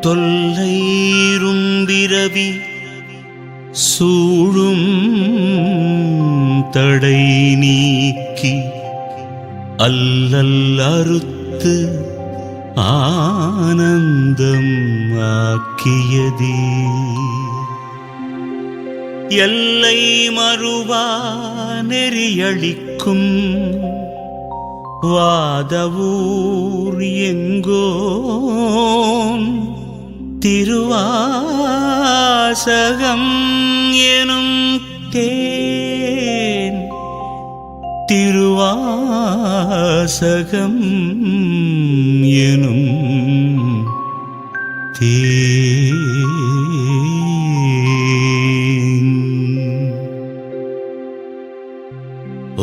தொல்லைரும்பிரவி சூழும் தடை நீக்கி அல்லல் அறுத்து ஆனந்தம் ஆக்கியதே எல்லை மறுவா நெறியளிக்கும் வாதவூர் எங்கோன் திருவாசகம் எனும் தேன் திருவாசகம் எனும் தேன்.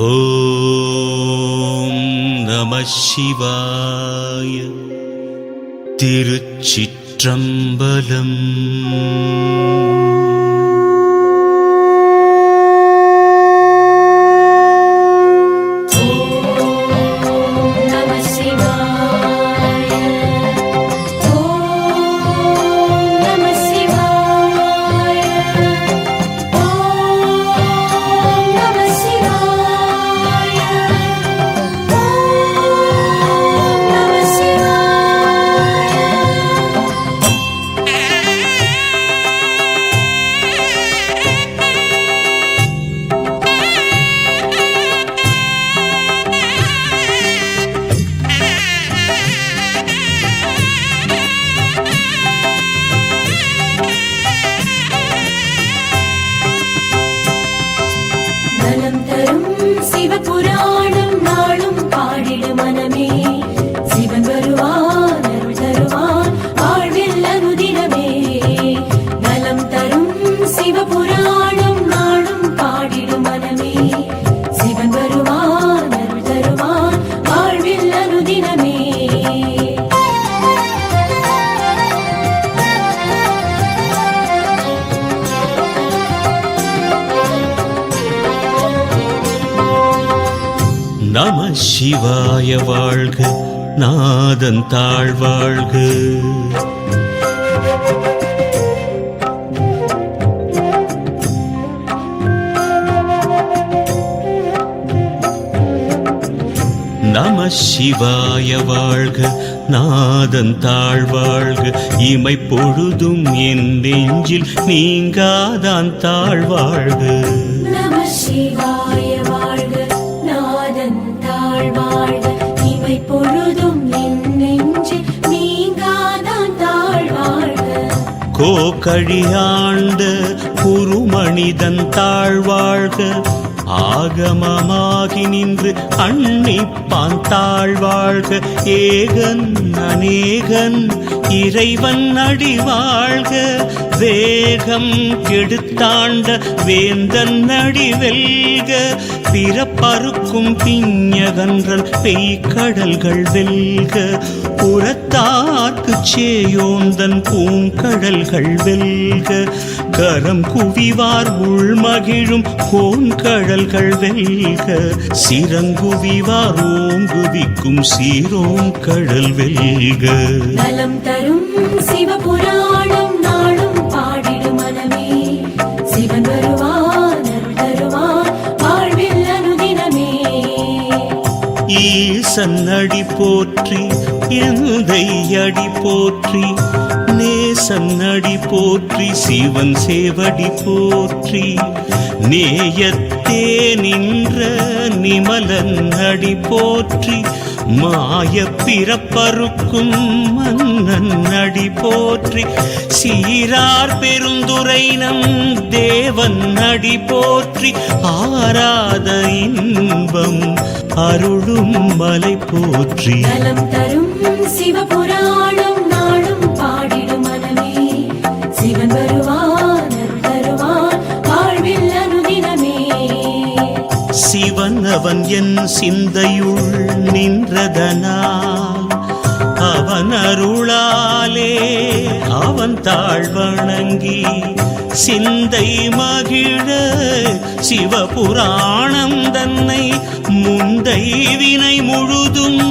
ஓம் நம சிவாய. திருச்சிற்றம்பலம். சிவபுராணம் நாளும் பாடிடு மனமே. சிவன் வருவான் அருள் தருவான் வாழ்வில் அனுதினமே. நலம் தரும் சிவபுராணம் நாளும் பாடிடு மனமே. சிவன் வருவான் அருள் தருவான் வாழ்வில் அனுதினமே. நம சிவாய வாழ்க, நாதன் தாழ்வாழ்க. நம சிவாய வாழ்க, நாதன் தாழ்வாழ்க. இமை பொழுதும் என் நெஞ்சில் நீங்காதான் தாழ்வாழ்க. நம சிவாய வாழ்க, நாதன் தாழ்வாழ்க. இமை பொழுதும் என் நெஞ்சில் நீங்காதான் தாழ்வாழ்க. கோகழியாண்ட குருமனிதன் தாழ்வாழ்க. ஆகமமாகி நின்று அன்னிப்பான் தாழ்வாழ்க. ஏகன் அநேகன் இறைவன் அடிவாழ்க. வேகம் கெடுத்தாண்ட வேந்தன் அடிவெல்க. பிறப்பறுக்கும் பிஞகன்றல் பெய்கடல்கள் வெல்க. புறத்தார்க்கு சேயோந்தன் பூங்கடல்கள் வெல்க. கரம் குவிவார் உள்மகிழும் கோன்கடல்கள் வெல்க. சிறங்குவிவார் ஓங்குவிக்கும் சீரோம் கடல் வெல்க. நலம் தரும் சிவபுராணம் நாளும் பாடிடு மனமே. சிவன் வருவான் அருள் தருவான் வாழ்வில் அனுதினமே. ஈசன் அடி போற்றி, எந்தை அடி போற்றி, நேசன் அடி போற்றி, சிவன் சேவடி போற்றி. நேயத்தே நின்ற நிமலன் அடி போற்றி. மாய பிறப்பறுக்கும் மன்னன் அடி போற்றி. சீரார் பெருந்துரை நம் தேவன் அடி போற்றி. ஆராத இன்பம் அருளும் மலை போற்றி. நலம் தரும் சிவபுராணம் நாளும் பாடிடு மனமே. சிவன் வருவான் அருள் தருவான் வாழ்வில் அனுதினமே. சிவன் அவன் என் சிந்தையுள் நின்றதனால் அவன் அருளாலே அவன் தாழ்வணங்கி சிந்தை மகிழ சிவபுராணம் தன்னை முந்தை வினை முழுதும்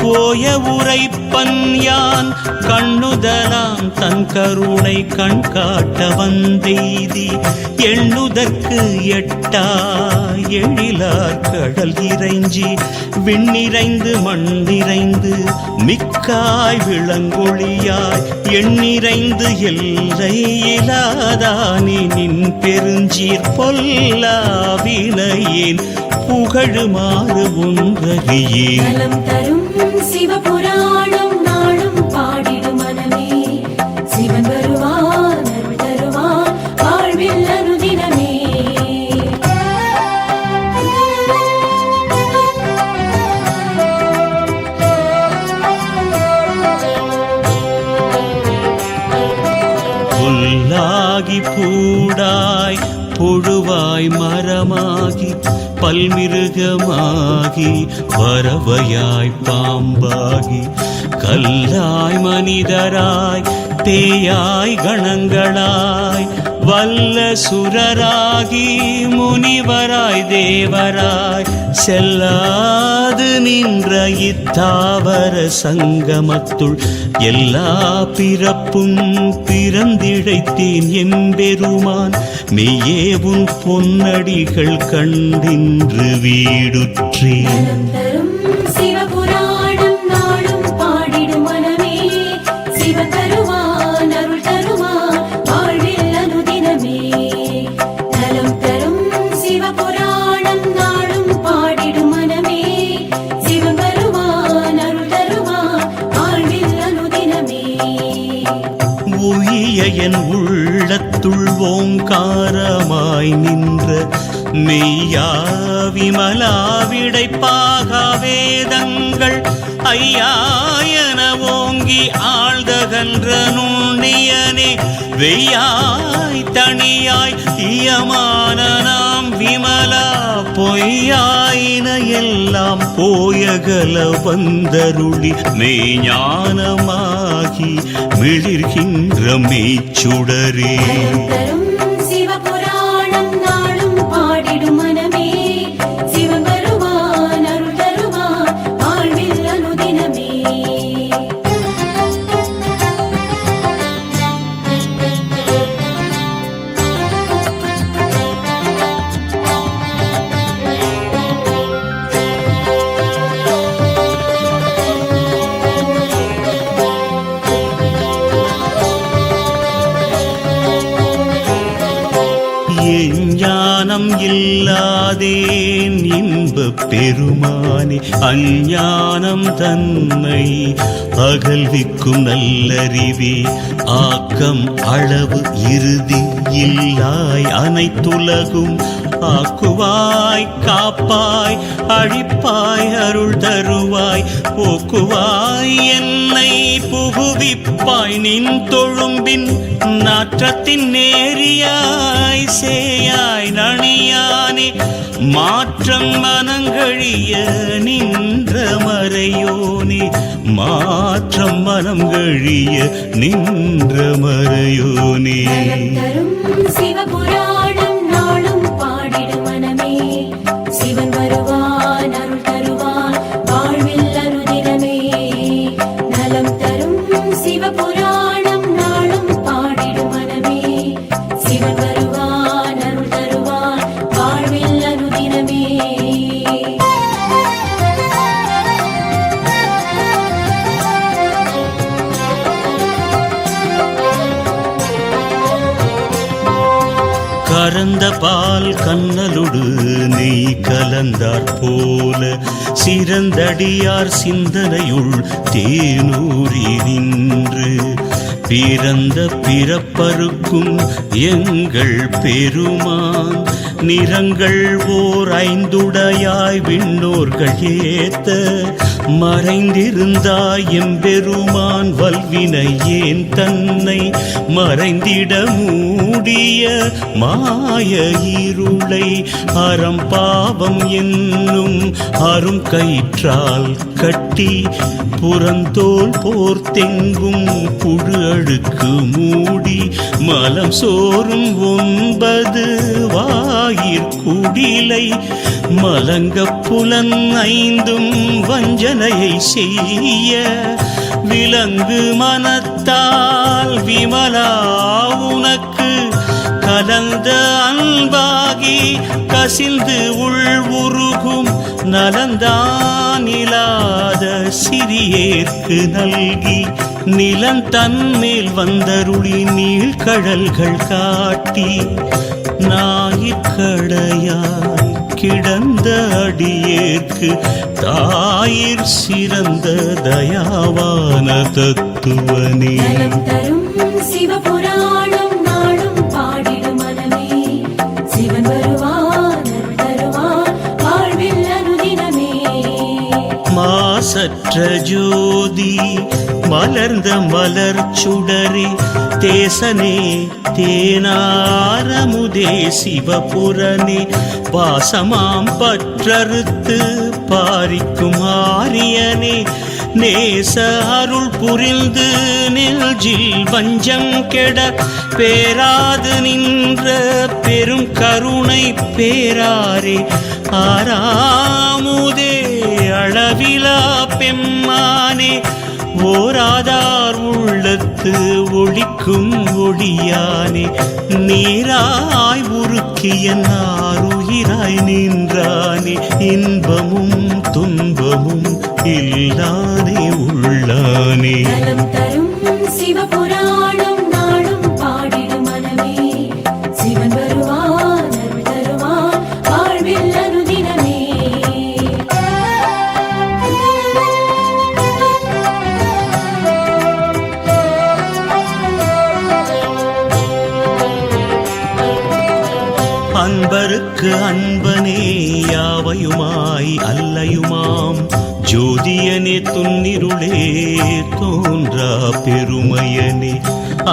போய உரைப்பன் யான் கண்ணுதலாம் தன் கருணை கண் காட்ட வந்தெய்தி எண்ணுதற்கு எட்டா எழிலார் கடல் இறைஞ்சி விண்ணிறைந்து மண்ணிறைந்து மிக்காய் விளங்கொழியாய் எண்ணிறைந்து எல்லை இலாதானே நின் பெருஞ்சீர் பொல்லாவினையேன் புகழுமாறு ஒன்றறியேன். நலம் தரும் சிவபுராணம் நாளும் பாடிடும் மனமே சிவன் வருவான் அருள் தருவான் வாழ்வில் அனுதினமே. புல்லாகி பூடாய் புழுவாய் மரமாகி பல்மிருகமாகி பறவையாய் பாம்பாகி கல்லாய் மனிதராய் பேயாய் கணங்களாய் வல்ல சுரராகி முனிவராய் தேவராய் செல்லாது நின்ற இத்தாவர சங்கமத்துள் எல்லா பிறப்பும் பிறந்திழைத்தேன் எம்பெருமான் மெய்யே உன் பொன்னடிகள் கண்டின்று வீடுற்றேன். நலம் தரும் சிவபுராணம் நாளும் பாடிடும் மனமே சிவன் தருவான் அருள் தருவான் வாழ்வில் அனுதினமே. நலம் தரும் சிவபுராணம் நாளும் பாடிடும் மனமே சிவன் வருவான் அருள் தருவான் வாழ்வில் அனுதினமே. உயிய என் உள்ளத்துள் ஓங்காரமாய் நின்ற மெய்யா விமலா விடைப்பாக வேதங்கள் ஐயாயன ஓங்கி ஆழ்தகன்ற நுண்ணியனே வெய்யாய் தனியாய் இயமான நாம் விமலா பொய்யாயின எல்லாம் போயகல வந்தருளி மெய்ஞானமாகி மிளிர்கின்ற மெய்ச்சுடரே. நலம் தரும் சிவபுராணம் நாளும் பாடிடும் மனமே சிவன் வருவான் அருள் தருவான் வாழ்வில் அனுதினமே. ஞானம் இல்லாதேன் இன்பப் பெருமானே அஞ்ஞானம் தன்னை அகல்விக்கும் நல்லறிவே ஆக்கம் அளவு இறுதி இல்லாய் அனைத்துலகும் ஆக்குவாய் காப்பாய் அழிப்பாய் அருள் தருவாய் போக்குவாய் என்னை புகுவிப்பாய் நின் தொழும்பின் நாற்றத்தின் நேரியாய் சேயாய் நணியானே மாற்றம் மனங்கழிய நின்ற மறையோனே மாற்றம் மனங்கழிய நின்ற மறையோனே. நலம் தரும் சிவபுராணம் நாளும் பாடிடும் மனமே சிவன் வருவான் அருள் தருவான் வாழ்வில் அனுதினமே. நலம் தரும் சிவபுராணம் நாளும் பாடிடும் மனமே சிவன் வருவான் அருள் தருவான் வாழ்வில் அனுதினமே. கறந்த பால் கண்ணலுடு நெய் கலந்தாற் போல சிறந்தடியார் சிந்தனையுள் தேனூரி நின்று பிறந்த பிறப்பருக்கும் எங்கள் பெருமான் நிறங்கள் ஓர் ஐந்துடையாய் விண்ணோர்கள் ஏத்த மறைந்திருந்தாய் எம்பெருமான் வல்வினை ஏன் தன்னை மறைந்திட மூடிய மாய இருளை அறம்பாவம் என்னும் அரும் கயிற்றால் கட்டி புறந்தோல் போர்த்தெங்கும் புழு அழுக்கு மூடி மலம் சோறும் 9 வாயிற்குடிலை மலங்க புலன் 5 வஞ்சனையை செய்ய விலங்கு மனத்தால் விமலா உனக்கு கலந்த அன்பாகி கசிந்து உள் உருகும் நலந்தான் இல்லாத சிறியேற்கு நல்கி நிலந்தன்மேல் வந்தருளி நீழ்கடல்கள் காட்டி ஞாயிற்கடையாய் கிடந்த அடியேற்கு தாயிற் சிறந்த தயாவான தத்துவனே. நலம் தரும் சிவபுராணம் நாளும் பாடிடும் மனமே சிவன் வருவான் அருள் தருவான் வாழ்வில் அனுதினமே. மாசற்ற ஜோதி மலர்ந்த மலர் சுடரே தேசனே தேனாரமுதே சிவபுரனே பாசமாம் பற்றறுத்து பாரிக்கும் ஆரியனே நேச அருள் புரிந்து நெஞ்சில் வஞ்சம் கெட பேராது நின்ற பெரும் கருணை பேராரே ஆறாமுதே அளவிலா பெம்மானே ஓராதார் உள்ளத்து ஒளிக்கும் ஒளியானே நீராய் உருக்கிய நாருயிராய் நின்றானே இன்பமும் துன்பமும் இல்லானே உள்ளானே. நலம் தரும் சிவபுராணம் நாளும் பாடிடும் மனமே சிவன் வருவான் அருள் தருவான் வாழ்வில் அனுதினமே. அன்பருக்கு அன்பனே யாவையுமாய் அல்லையுமாம் ஜோதியனே துன்னிருளே தோன்றா பெருமையனே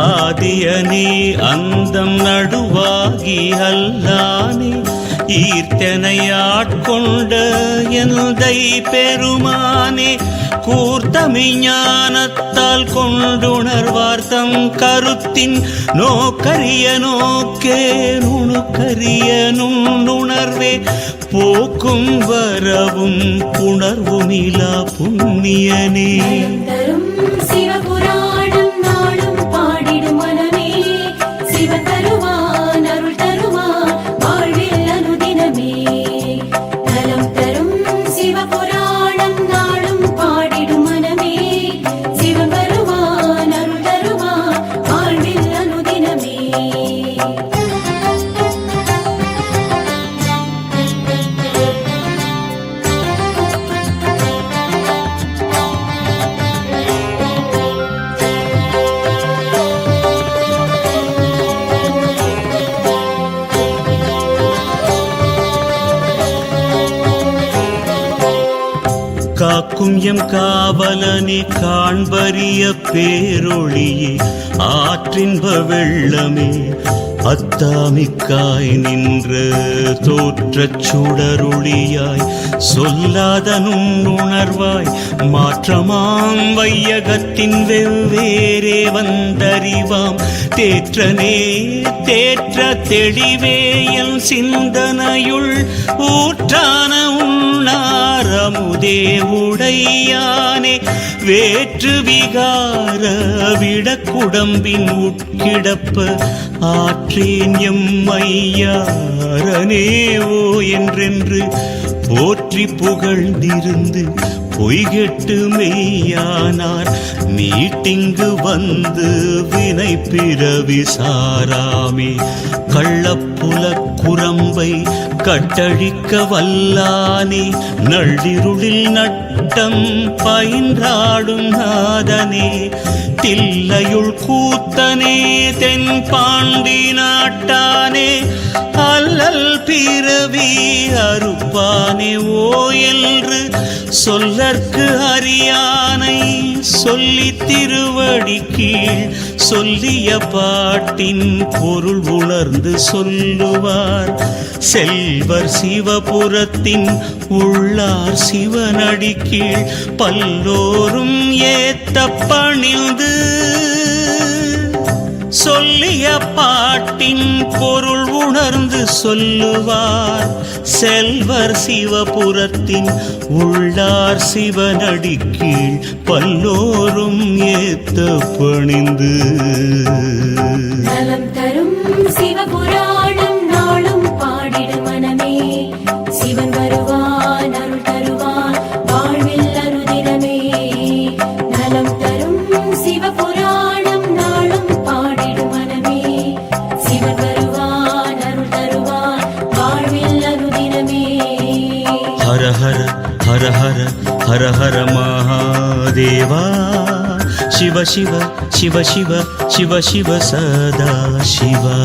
ஆதியனே அந்தம் நடுவாகி அல்லானே ஈர்த்தனை ஆட்கொண்ட எந்தை பெருமானே கூர்த்தமி ஞானத்தால் கொண்டுணர்வார்த்தம் கருத்தின் நோக்கரிய நோக்கே நுணுக்கரிய நுண்ணுணர்வே போக்கும் வரவும் புணர்வுமிலா புண்ணியனே. நலம் தரும் சிவபுராணம் நாளும் பாடிடும் மனமே சிவன் வருவான் அருள் தருவான் வாழ்வில் அனுதினமே. நலம் தரும் சிவபுராணம் நாளும் பாடிடும் மனமே சிவன் வருவான் அருள் தருவான் வாழ்வில் அனுதினமே. காக்கும் எம் காவலனே காண்பரிய பேரொளியே ஆற்றின்ப வெள்ளமே அத்தாமிக்காய் நின்ற தோற்றச் சுடரொளியாய் சொல்லாத நுண்ணுணர்வாய் மாற்றமாம் வையகத்தின் வெவ்வேறே வந்தறிவாம் தேற்றனே தேற்ற தெளிவே என் சிந்தனையுள் ஊற்றான உண்ணாரமுதே உடையானே வேற்று விகார விடக்குடம்பின் உட்கிடப்ப ஆற்றேன் எம்மையாரனே ஓ என்றென்று போற்றி புகழ்ந்திருந்து பொய்கெட்டு மெய்யானார் மீட்டிங்கு வந்து வினை பிறவி சாராமே கள்ளப்புல குரம்பை கட்டழிக்க வல்லானே நள்ளிருளில் நட்டம் பயின்றாடும் நாதனே தில்லையுள் கூத்தனே தென் பாண்டி நாட்டானே அல்லல் பிறவி அறுப்பானே ஓ என்று சொல்லற்கு அறியானை சொல்லி திருவடி கீழ் சொல்லிய பாட்டின் பொருள் உணர்ந்து சொல்லுவார் செல்வர் சிவபுரத்தின் உள்ளார் சிவனடி கீழ் பல்லோரும் ஏத்த பணிந்து பொருள் உணர்ந்து சொல்லுவார் செல்வர் சிவபுரத்தின் உள்ளார் சிவனடி கீழ் பல்லோரும் ஏத்த பணிந்து நலம் தரும் சிவபுராணம் நாளும் பாடிடு மனமே சிவன் வருவான் அருள் தருவான் வாழ்வில் அனுதினமே நலம் தரும் சிவபுராணம் நாளும் பாடிடு மனமே சிவன் வருவான் அருள் தருவான் வாழ்வில் அனுதினமே ஹர ஹர ஹர ஹர ஹர ஹர மகாதேவா சிவ சிவ சிவ சிவ சிவ சிவ சதா சிவா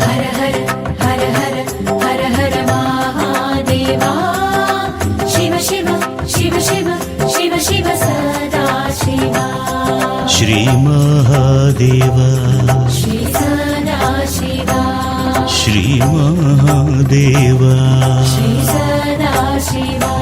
ஹர ஹர ஹர ஹர ஹர ஹர மகாதேவா சிவ சிவ சிவ சிவ சிவ சிவ சதா சிவா ஸ்ரீ மகாதேவா ஸ்ரீ சதா சிவா ஸ்ரீ மகாதேவா ஸ்ரீ சதா சிவா